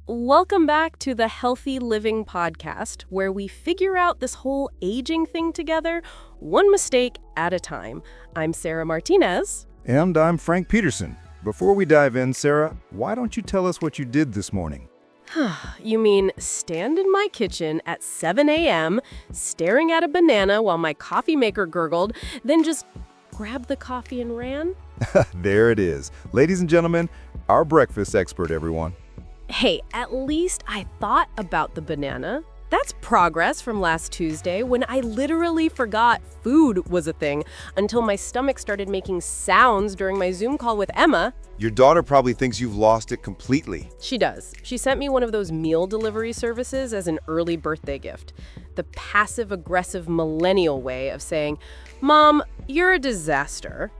Welcome back to the Healthy Living Podcast, where we figure out this whole aging thing together, one mistake at a time. I'm Sarah Martinez. And I'm Frank Peterson. Before we dive in, Sarah, why don't you tell us what you did this morning? You mean stand in my kitchen at 7 a.m., staring at a banana while my coffee maker gurgled, then just grab the coffee and ran? There it is. Ladies and gentlemen, our breakfast expert, everyone. Hey, at least I thought about the banana. That's progress from last Tuesday when I literally forgot food was a thing until my stomach started making sounds during my Zoom call with Emma. Your daughter probably thinks you've lost it completely. She does. She sent me one of those meal delivery services as an early birthday gift. The passive-aggressive millennial way of saying, "Mom, you're a disaster."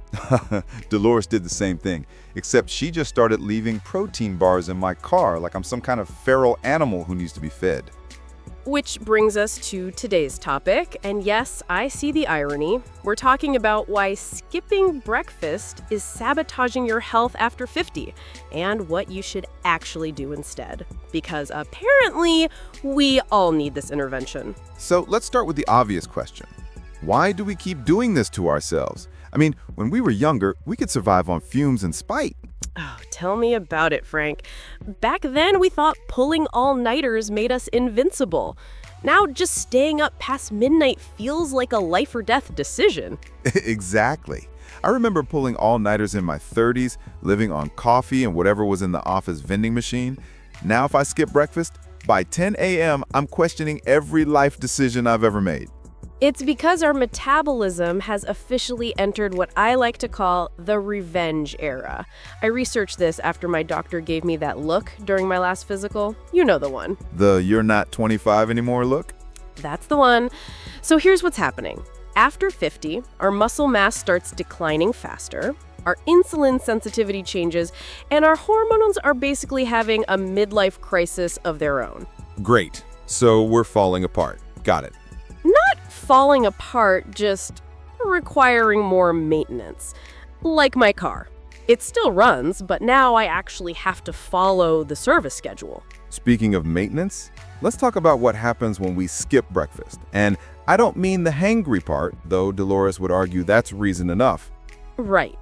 Dolores did the same thing, except she just started leaving protein bars in my car like I'm some kind of feral animal who needs to be fed. Which brings us to today's topic, and yes, I see the irony. We're talking about why skipping breakfast is sabotaging your health after 50, and what you should actually do instead. Because apparently, we all need this intervention. So let's start with the obvious question. Why do we keep doing this to ourselves? I mean, when we were younger, we could survive on fumes and spite. Oh, tell me about it, Frank. Back then, we thought pulling all-nighters made us invincible. Now, just staying up past midnight feels like a life-or-death decision. Exactly. I remember pulling all-nighters in my 30s, living on coffee and whatever was in the office vending machine. Now, if I skip breakfast, by 10 a.m., I'm questioning every life decision I've ever made. It's because our metabolism has officially entered what I like to call the revenge era. I researched this after my doctor gave me that look during my last physical. You know the one. The "you're not 25 anymore" look? That's the one. So here's what's happening. After 50, our muscle mass starts declining faster, our insulin sensitivity changes, and our hormones are basically having a midlife crisis of their own. Great. So we're falling apart. Got it. Not falling apart, just requiring more maintenance. Like my car. It still runs, but now I actually have to follow the service schedule. Speaking of maintenance, let's talk about what happens when we skip breakfast. And I don't mean the hangry part, though Dolores would argue that's reason enough. Right.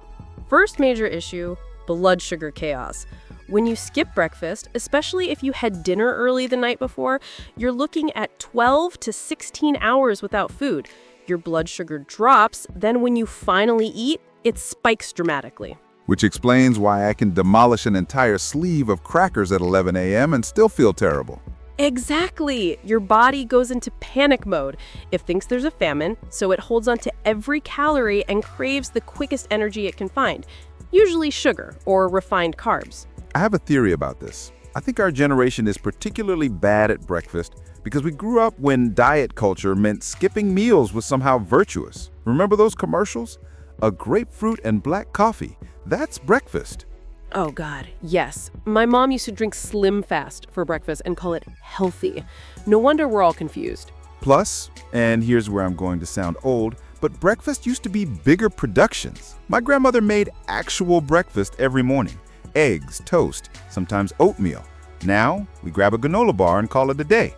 First major issue, blood sugar chaos. When you skip breakfast, especially if you had dinner early the night before, you're looking at 12 to 16 hours without food. Your blood sugar drops, then when you finally eat, it spikes dramatically. Which explains why I can demolish an entire sleeve of crackers at 11 a.m. and still feel terrible. Exactly! Your body goes into panic mode. It thinks there's a famine, so it holds on to every calorie and craves the quickest energy it can find, usually sugar or refined carbs. I have a theory about this. I think our generation is particularly bad at breakfast because we grew up when diet culture meant skipping meals was somehow virtuous. Remember those commercials? A grapefruit and black coffee. That's breakfast. Oh God, yes. My mom used to drink Slim Fast for breakfast and call it healthy. No wonder we're all confused. Plus, and here's where I'm going to sound old, but breakfast used to be bigger productions. My grandmother made actual breakfast every morning. Eggs, toast, sometimes oatmeal. Now, we grab a granola bar and call it a day.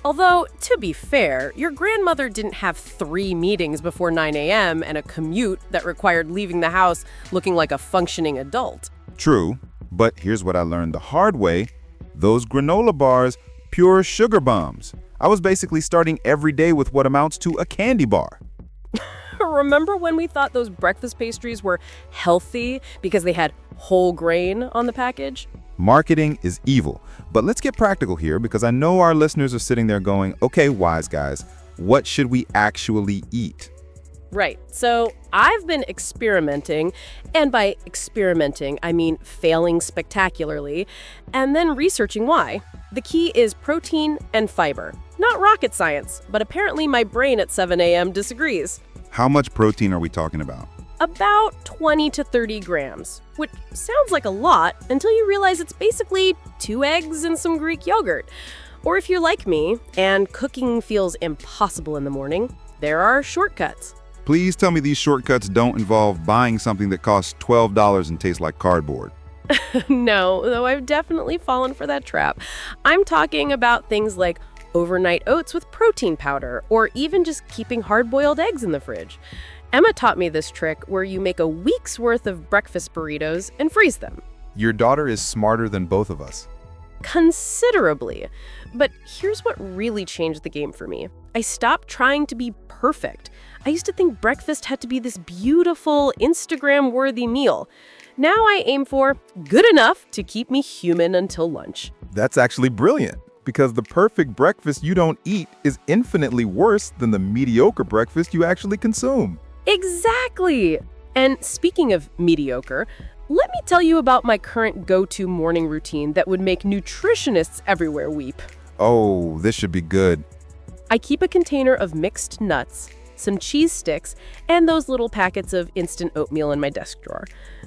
Although, to be fair, your grandmother didn't have 3 meetings before 9 a.m. and a commute that required leaving the house looking like a functioning adult. True, but here's what I learned the hard way. Those granola bars, pure sugar bombs. I was basically starting every day with what amounts to a candy bar. Remember when we thought those breakfast pastries were healthy because they had whole grain on the package? Marketing is evil. But let's get practical here because I know our listeners are sitting there going, okay, wise guys, what should we actually eat? Right. So I've been experimenting, and by experimenting, I mean failing spectacularly, and then researching why. The key is protein and fiber. Not rocket science, but apparently my brain at 7 a.m. disagrees. How much protein are we talking about? About 20 to 30 grams, which sounds like a lot until you realize it's basically 2 eggs and some Greek yogurt. Or if you're like me and cooking feels impossible in the morning, there are shortcuts. Please tell me these shortcuts don't involve buying something that costs $12 and tastes like cardboard. No, though I've definitely fallen for that trap. I'm talking about things like overnight oats with protein powder, or even just keeping hard-boiled eggs in the fridge. Emma taught me this trick where you make a week's worth of breakfast burritos and freeze them. Your daughter is smarter than both of us. Considerably. But here's what really changed the game for me. I stopped trying to be perfect. I used to think breakfast had to be this beautiful, Instagram-worthy meal. Now I aim for good enough to keep me human until lunch. That's actually brilliant, because the perfect breakfast you don't eat is infinitely worse than the mediocre breakfast you actually consume. Exactly! And speaking of mediocre, let me tell you about my current go-to morning routine that would make nutritionists everywhere weep. Oh, this should be good. I keep a container of mixed nuts, some cheese sticks, and those little packets of instant oatmeal in my desk drawer.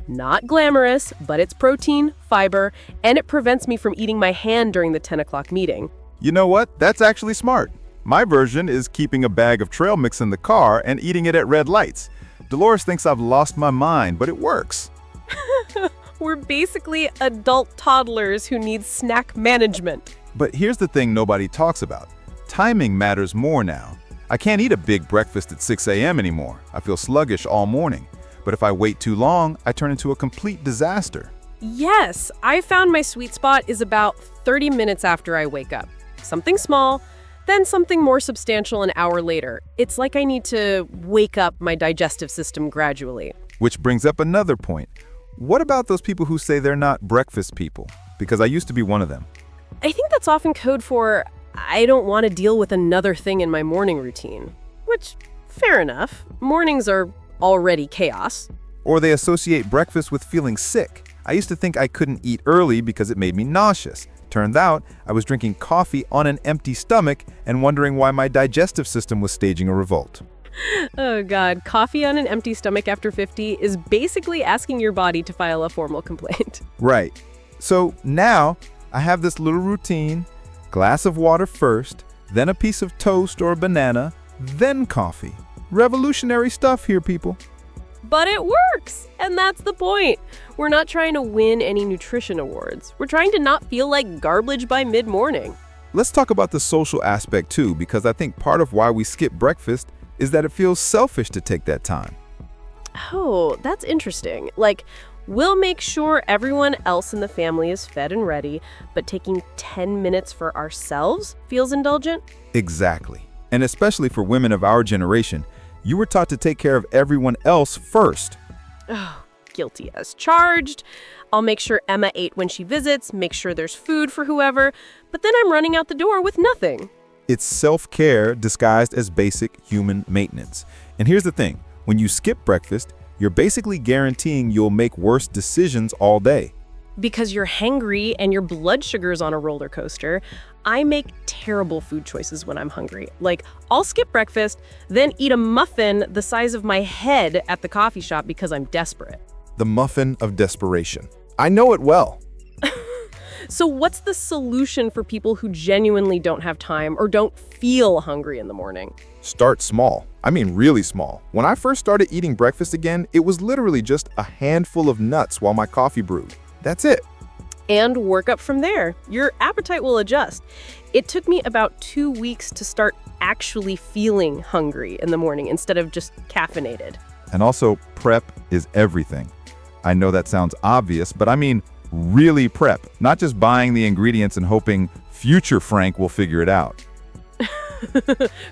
Not glamorous, but it's protein, fiber, and it prevents me from eating my hand during the 10 o'clock meeting. You know what? That's actually smart. My version is keeping a bag of trail mix in the car and eating it at red lights. Dolores thinks I've lost my mind, but it works. We're basically adult toddlers who need snack management. But here's the thing nobody talks about. Timing matters more now. I can't eat a big breakfast at 6 a.m. anymore. I feel sluggish all morning. But if I wait too long, I turn into a complete disaster. Yes, I found my sweet spot is about 30 minutes after I wake up. Something small, then something more substantial an hour later. It's like I need to wake up my digestive system gradually. Which brings up another point. What about those people who say they're not breakfast people? Because I used to be one of them. I think that's often code for I don't want to deal with another thing in my morning routine. Which, fair enough. Mornings are already chaos. Or they associate breakfast with feeling sick. I used to think I couldn't eat early because it made me nauseous. Turned out I was drinking coffee on an empty stomach and wondering why my digestive system was staging a revolt. Oh God, coffee on an empty stomach after 50 is basically asking your body to file a formal complaint. Right. So now I have this little routine: glass of water first, then a piece of toast or a banana, then coffee. Revolutionary stuff here, people. But it works, and that's the point. We're not trying to win any nutrition awards. We're trying to not feel like garbage by mid-morning. Let's talk about the social aspect too, because I think part of why we skip breakfast is that it feels selfish to take that time. Oh, that's interesting. Like, we'll make sure everyone else in the family is fed and ready, but taking 10 minutes for ourselves feels indulgent? Exactly. And especially for women of our generation, you were taught to take care of everyone else first. Oh, guilty as charged. I'll make sure Emma ate when she visits, make sure there's food for whoever, but then I'm running out the door with nothing. It's self-care disguised as basic human maintenance. And here's the thing, when you skip breakfast, you're basically guaranteeing you'll make worse decisions all day. Because you're hangry and your blood sugar's on a roller coaster, I make terrible food choices when I'm hungry. Like, I'll skip breakfast, then eat a muffin the size of my head at the coffee shop because I'm desperate. The muffin of desperation. I know it well. So what's the solution for people who genuinely don't have time or don't feel hungry in the morning? Start small. I mean really small. When I first started eating breakfast again, it was literally just a handful of nuts while my coffee brewed. That's it. And work up from there. Your appetite will adjust. It took me about 2 weeks to start actually feeling hungry in the morning instead of just caffeinated. And also, prep is everything. I know that sounds obvious, but I mean really prep, not just buying the ingredients and hoping future Frank will figure it out.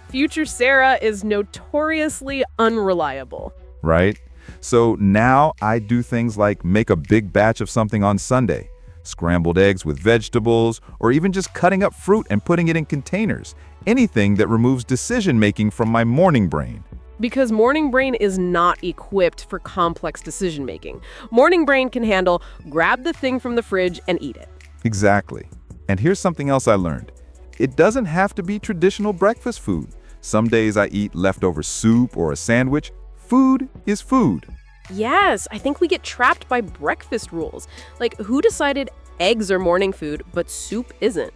Future Sarah is notoriously unreliable. Right? So now I do things like make a big batch of something on Sunday, scrambled eggs with vegetables, or even just cutting up fruit and putting it in containers. Anything that removes decision-making from my morning brain. Because morning brain is not equipped for complex decision-making. Morning brain can handle grab the thing from the fridge and eat it. Exactly. And here's something else I learned. It doesn't have to be traditional breakfast food. Some days I eat leftover soup or a sandwich. Food is food. Yes, I think we get trapped by breakfast rules. Like, who decided eggs are morning food, but soup isn't?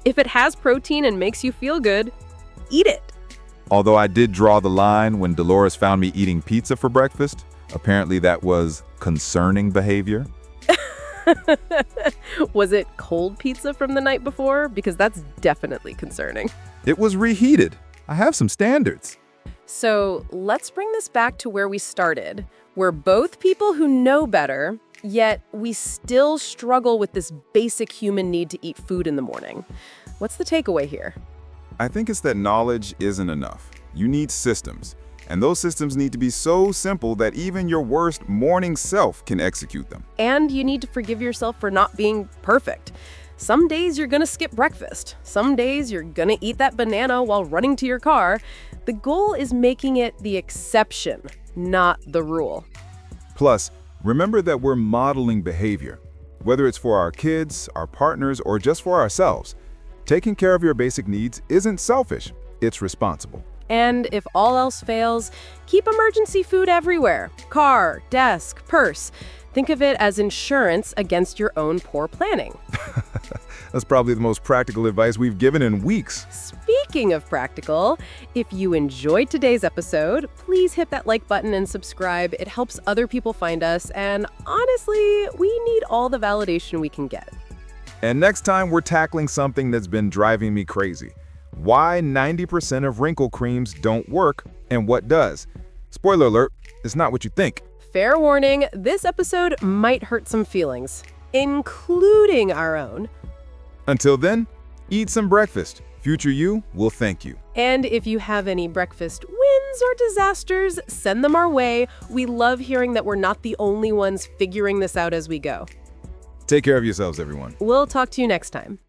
If it has protein and makes you feel good, eat it. Although I did draw the line when Dolores found me eating pizza for breakfast. Apparently that was concerning behavior. Was it cold pizza from the night before? Because that's definitely concerning. It was reheated. I have some standards. So let's bring this back to where we started. We're both people who know better, yet we still struggle with this basic human need to eat food in the morning. What's the takeaway here? I think it's that knowledge isn't enough. You need systems. And those systems need to be so simple that even your worst morning self can execute them. And you need to forgive yourself for not being perfect. Some days you're gonna skip breakfast. Some days you're gonna eat that banana while running to your car. The goal is making it the exception, not the rule. Plus, remember that we're modeling behavior. Whether it's for our kids, our partners, or just for ourselves, taking care of your basic needs isn't selfish, it's responsible. And if all else fails, keep emergency food everywhere. Car, desk, purse. Think of it as insurance against your own poor planning. That's probably the most practical advice we've given in weeks. Speaking of practical, if you enjoyed today's episode, please hit that like button and subscribe. It helps other people find us, and honestly, we need all the validation we can get. And next time, we're tackling something that's been driving me crazy. Why 90% of wrinkle creams don't work and what does. Spoiler alert, it's not what you think. Fair warning, this episode might hurt some feelings, including our own. Until then, eat some breakfast. Future you will thank you. And if you have any breakfast wins or disasters, send them our way. We love hearing that we're not the only ones figuring this out as we go. Take care of yourselves, everyone. We'll talk to you next time.